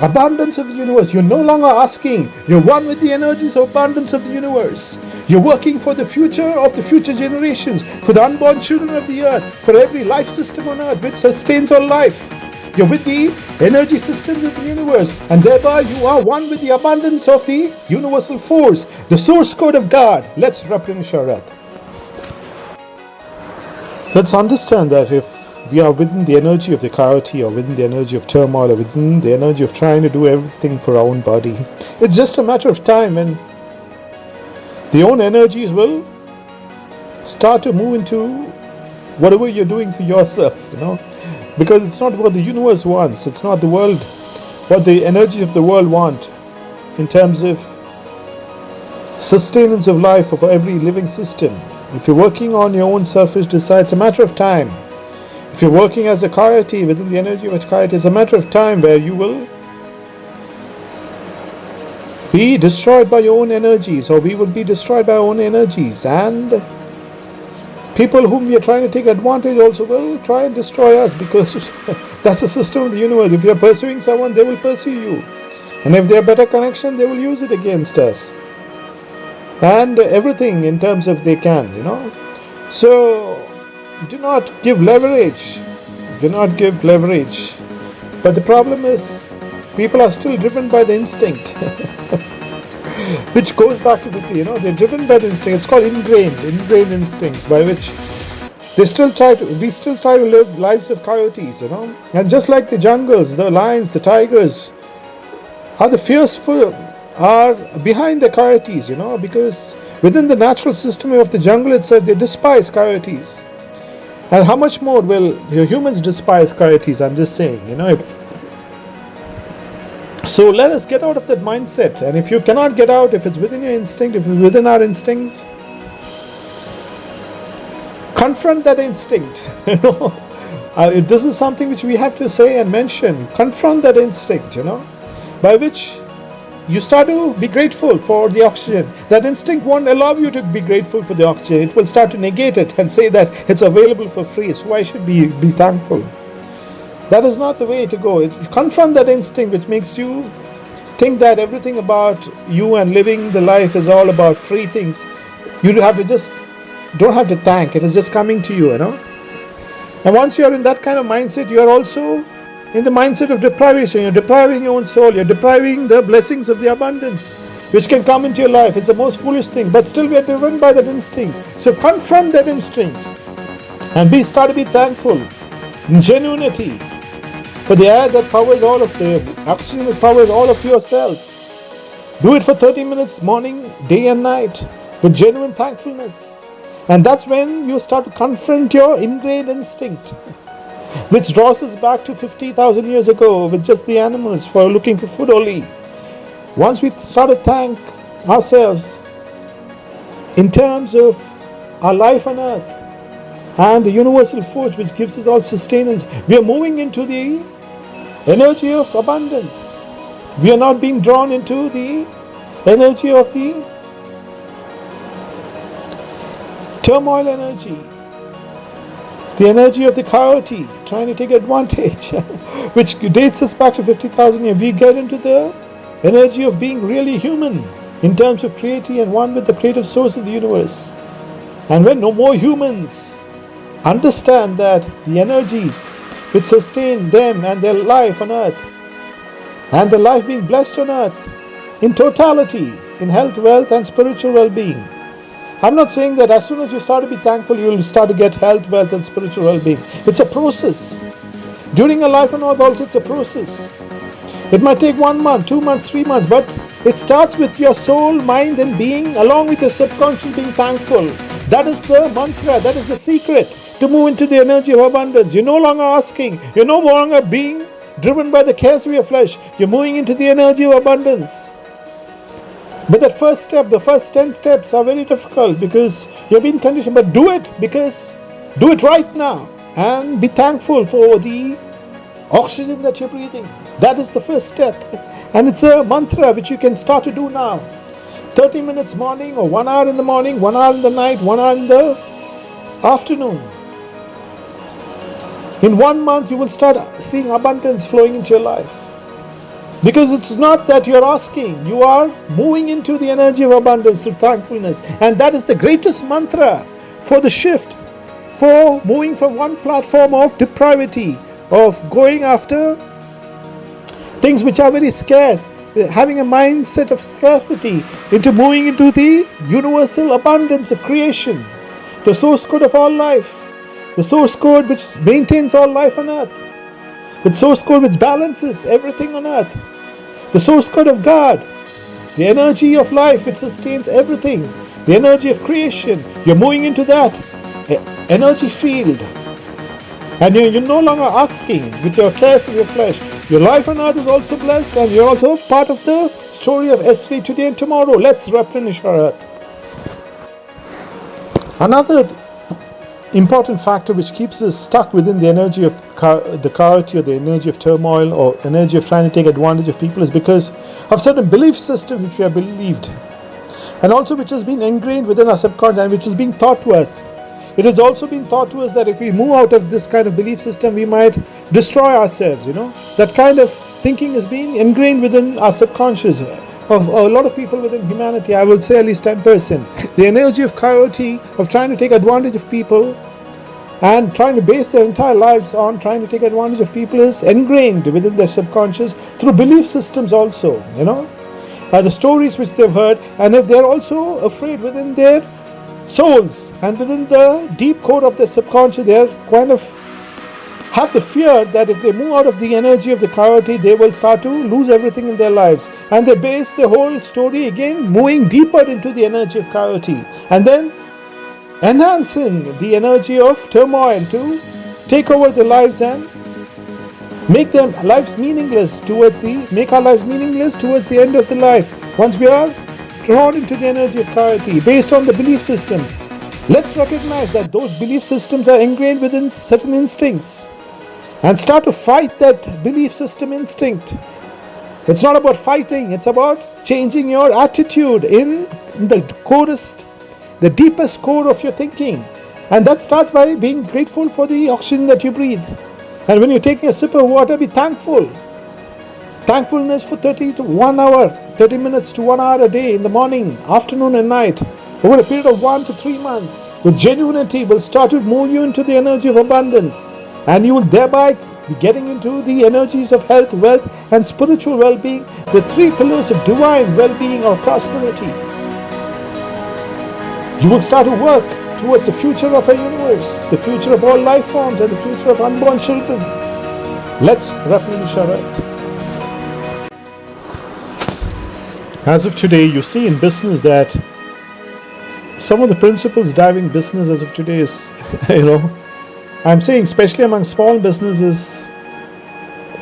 abundance of the universe. You're no longer asking. You're one with the energies of abundance of the universe. You're working for the future of the future generations, for the unborn children of the earth, for every life system on earth which sustains all life. You're with the energy systems of the universe, and thereby you are one with the abundance of the universal force, the source code of God. Let's replenish our earth. Let's understand that if we are within the energy of the coyote, or within the energy of turmoil, or within the energy of trying to do everything for our own body, it's just a matter of time when the own energies will start to move into whatever you're doing for yourself, because it's not what the universe wants. It's not the world, what the energy of the world want in terms of sustenance of life of every living system. If you're working on your own selfish desire, it's a matter of time. If you're working as a coyote, within the energy of a coyote, it's a matter of time where you will be destroyed by your own energies, or we will be destroyed by our own energies, and people whom we are trying to take advantage also will try and destroy us, because that's the system of the universe. If you're pursuing someone, they will pursue you, and if they have better connection, they will use it against us, and everything in terms of they can, so do not give leverage. But the problem is, people are still driven by the instinct, which goes back to they're driven by the instinct. It's called ingrained instincts, by which we still try to live lives of coyotes, and just like the jungles, the lions, the tigers are behind the coyotes, because within the natural system of the jungle itself, they despise coyotes. And how much more will humans despise coyotes? I'm just saying, So let us get out of that mindset. And if you cannot get out, if it's within your instinct, if it's within our instincts, confront that instinct. This is something which we have to say and mention. Confront that instinct, by which you start to be grateful for the oxygen. That instinct won't allow you to be grateful for the oxygen. It will start to negate it and say that it's available for free, so I should be thankful. That is not the way to go. Confront that instinct which makes you think that everything about you and living the life is all about free things. You don't have to thank. It is just coming to you, And once you are in that kind of mindset, you are also in the mindset of deprivation. You're depriving your own soul. You're depriving the blessings of the abundance which can come into your life. It's the most foolish thing, but still we are driven by that instinct. So confront that instinct and start to be thankful in genuinity for the air that powers all of the oxygen that powers all of your cells. Do it for 30 minutes, morning, day and night, with genuine thankfulness. And that's when you start to confront your ingrained instinct, which draws us back to 50,000 years ago with just the animals for looking for food only. Once we start to thank ourselves in terms of our life on earth, and the universal force which gives us all sustenance. We are moving into the energy of abundance. We are not being drawn into the energy of the turmoil energy, the energy of the coyote trying to take advantage, which dates us back to 50,000 years. We get into the energy of being really human in terms of creating and one with the creative source of the universe. And when no more humans understand that the energies which sustain them and their life on earth, and their life being blessed on earth in totality, in health, wealth, and spiritual well-being. I'm not saying that as soon as you start to be thankful, you will start to get health, wealth, and spiritual well-being. It's a process. During a life on earth also, it's a process. It might take 1 month, 2 months, 3 months, but it starts with your soul, mind, and being, along with your subconscious being thankful. That is the mantra, that is the secret to move into the energy of abundance. You're no longer asking, you're no longer being driven by the cares of your flesh. You're moving into the energy of abundance. But that first step, the first 10 steps are very difficult because you've been conditioned. But do it right now and be thankful for the oxygen that you're breathing. That is the first step. And it's a mantra which you can start to do now. 30 minutes morning, or 1 hour in the morning, 1 hour in the night, 1 hour in the afternoon. In 1 month, you will start seeing abundance flowing into your life. Because it's not that you're asking, you are moving into the energy of abundance through thankfulness. And that is the greatest mantra for the shift, for moving from one platform of depravity, of going after things which are very scarce, having a mindset of scarcity, into moving into the universal abundance of creation, the source code of all life. The source code which maintains all life on earth. The source code which balances everything on earth. The source code of God. The energy of life which sustains everything. The energy of creation. You're moving into that energy field. And you're no longer asking with your cares of your flesh. Your life on earth is also blessed, and you're also part of the story of yesterday, today, and tomorrow. Let's replenish our earth. Another important factor which keeps us stuck within the energy of the chaos, or the energy of turmoil, or energy of trying to take advantage of people, is because of certain belief systems which we have believed, and also which has been ingrained within our subconscious and which is being taught to us. It has also been taught to us that if we move out of this kind of belief system, we might destroy ourselves. That kind of thinking is being ingrained within our subconscious of a lot of people within humanity. I would say at least 10%. The energy of coyote, of trying to take advantage of people and trying to base their entire lives on trying to take advantage of people, is ingrained within their subconscious through belief systems also, the stories which they've heard, and if they're also afraid within their souls and within the deep core of their subconscious, they're kind of have the fear that if they move out of the energy of the coyote, they will start to lose everything in their lives. And they base the whole story again moving deeper into the energy of coyote, and then enhancing the energy of turmoil to take over their lives and make their lives meaningless make our lives meaningless towards the end of the life, once we are drawn into the energy of coyote based on the belief system. Let's recognize that those belief systems are ingrained within certain instincts and start to fight that belief system instinct. It's not about fighting, it's about changing your attitude in the deepest core of your thinking. And that starts by being grateful for the oxygen that you breathe. And when you're taking a sip of water, be thankful. Thankfulness for 30 minutes to 1 hour a day, in the morning, afternoon, and night, over a period of 1 to 3 months, with genuinity, will start to move you into the energy of abundance. And you will thereby be getting into the energies of health, wealth, and spiritual well-being, the 3 pillars of divine well-being or prosperity. You will start to work towards the future of our universe, the future of all life forms, and the future of unborn children. Let's replenish our earth. As of today, you see in business that some of the principles driving business as of today is, I'm saying especially among small businesses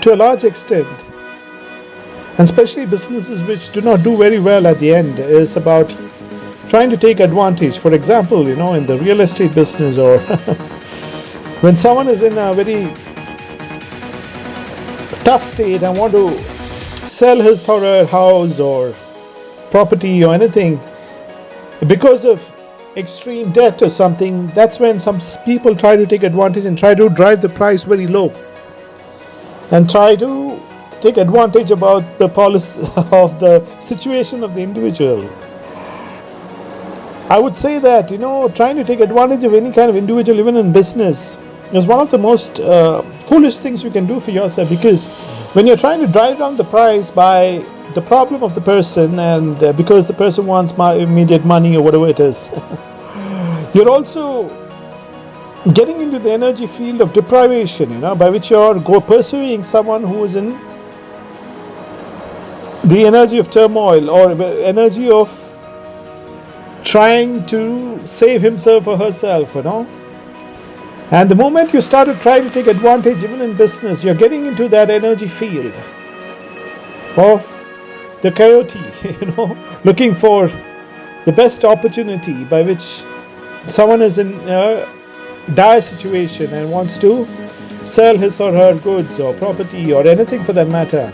to a large extent, and especially businesses which do not do very well at the end, is about trying to take advantage. For example, in the real estate business or When someone is in a very tough state and want to sell his or her house or property or anything because of extreme debt or something, that's when some people try to take advantage and try to drive the price very low and try to take advantage about the policy of the situation of the individual. I would say that, trying to take advantage of any kind of individual, even in business, is one of the most foolish things you can do for yourself, because when you're trying to drive down the price by the problem of the person and because the person wants immediate money or whatever it is, you're also getting into the energy field of deprivation, by which you're pursuing someone who is in the energy of turmoil or energy of trying to save himself or herself, And the moment you start to try to take advantage, even in business, you're getting into that energy field of the coyote, looking for the best opportunity by which someone is in a dire situation and wants to sell his or her goods or property or anything for that matter,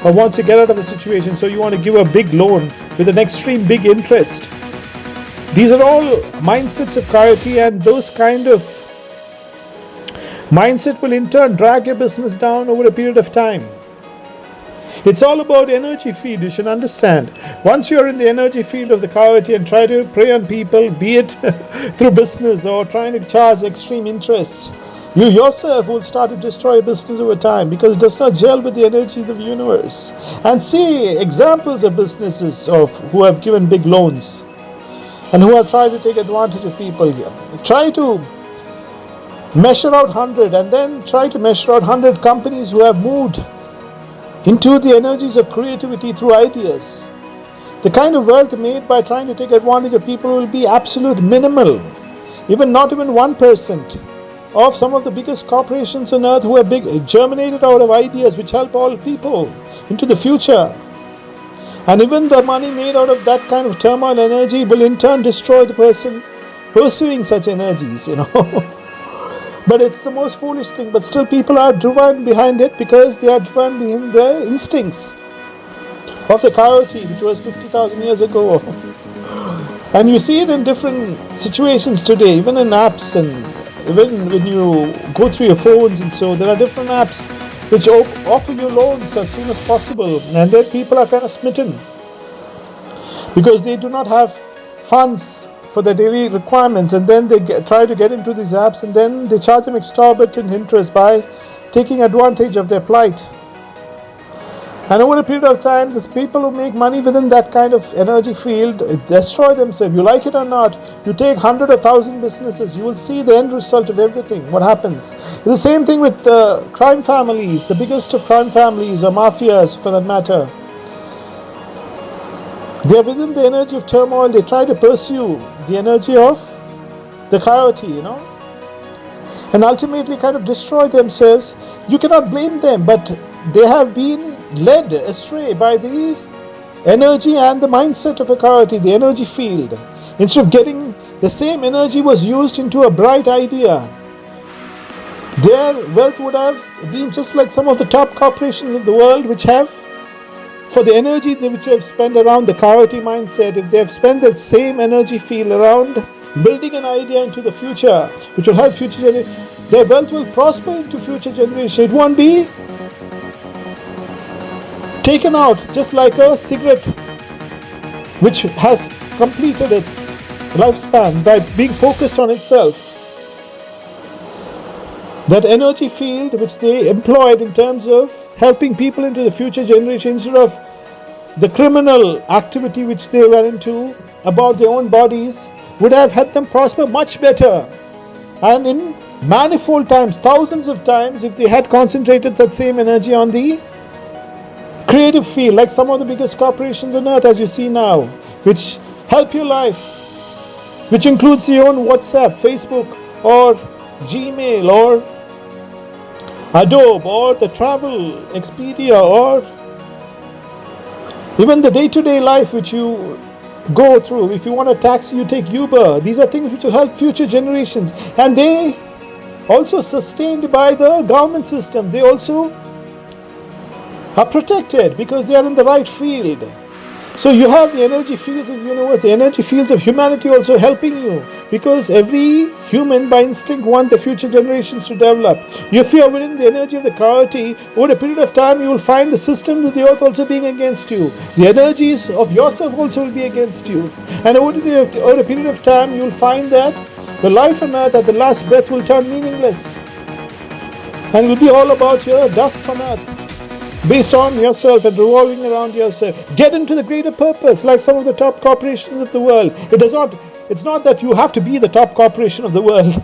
or wants to get out of the situation, so you want to give a big loan with an extreme big interest. These are all mindsets of coyote, and those kind of mindset will in turn drag your business down over a period of time. It's all about energy field, you should understand. Once you're in the energy field of the coyote and try to prey on people, be it through business or trying to charge extreme interest, you yourself will start to destroy your business over time, because it does not gel with the energy of the universe. And see examples of businesses who have given big loans and who have tried to take advantage of people. Try to measure out 100 and then try to measure out 100 companies who have moved into the energies of creativity through ideas. The kind of wealth made by trying to take advantage of people will be absolute minimal. Not even 1% of some of the biggest corporations on earth who have germinated out of ideas which help all people into the future. And even the money made out of that kind of turmoil energy will in turn destroy the person pursuing such energies, But it's the most foolish thing. But still people are driven behind it because they are driven behind the instincts of the coyote, which was 50,000 years ago. And you see it in different situations today, even in apps, and even when you go through your phones and so, there are different apps which offer you loans as soon as possible. And then people are kind of smitten because they do not have funds for their daily requirements, and then they try to get into these apps, and then they charge them exorbitant interest by taking advantage of their plight. And over a period of time, these people who make money within that kind of energy field destroy themselves. You like it or not, you take 100 or 1,000 businesses, you will see the end result of everything, what happens. It's the same thing with crime families, the biggest of crime families or mafias for that matter. They are within the energy of turmoil. They try to pursue the energy of the coyote, and ultimately kind of destroy themselves. You cannot blame them, but they have been led astray by the energy and the mindset of a coyote, the energy field. Instead of getting the same energy was used into a bright idea, their wealth would have been just like some of the top corporations of the world, which have, for the energy which they have spent around the coyote mindset, if they have spent that same energy field around building an idea into the future, which will help future generations, their wealth will prosper into future generations. It won't be taken out just like a cigarette which has completed its lifespan by being focused on itself. That energy field which they employed in terms of helping people into the future generation, instead of the criminal activity which they were into about their own bodies, would have helped them prosper much better, and in manifold times, thousands of times, if they had concentrated that same energy on the creative field, like some of the biggest corporations on earth, as you see now, which help your life, which includes your own WhatsApp, Facebook, or Gmail, or Adobe, or the travel, Expedia, or even the day-to-day life which you go through. If you want a taxi, you take Uber. These are things which will help future generations, and they also sustained by the government system. They also are protected because they are in the right field. So you have the energy fields of the universe, the energy fields of humanity also helping you, because every human by instinct want the future generations to develop. If you are within the energy of the coyote, over a period of time you will find the systems of the earth also being against you. The energies of yourself also will be against you. And over a period of time you will find that the life on earth at the last breath will turn meaningless. And it will be all about your dust on earth, based on yourself and revolving around yourself. Get into the greater purpose, like some of the top corporations of the world. It's not that you have to be the top corporation of the world.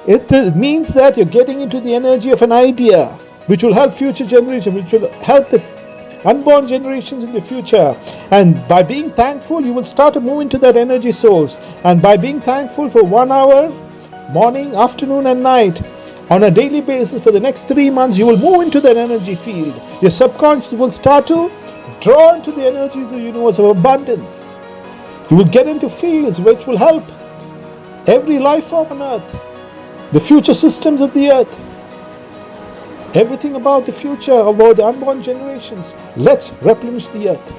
It means that you're getting into the energy of an idea which will help future generations, which will help the unborn generations in the future. And by being thankful, you will start to move into that energy source. And by being thankful for 1 hour, morning, afternoon and night, on a daily basis for the next 3 months, you will move into that energy field. Your subconscious will start to draw into the energy of the universe of abundance. You will get into fields which will help every life form on earth, the future systems of the earth, everything about the future, about the unborn generations. Let's replenish the earth.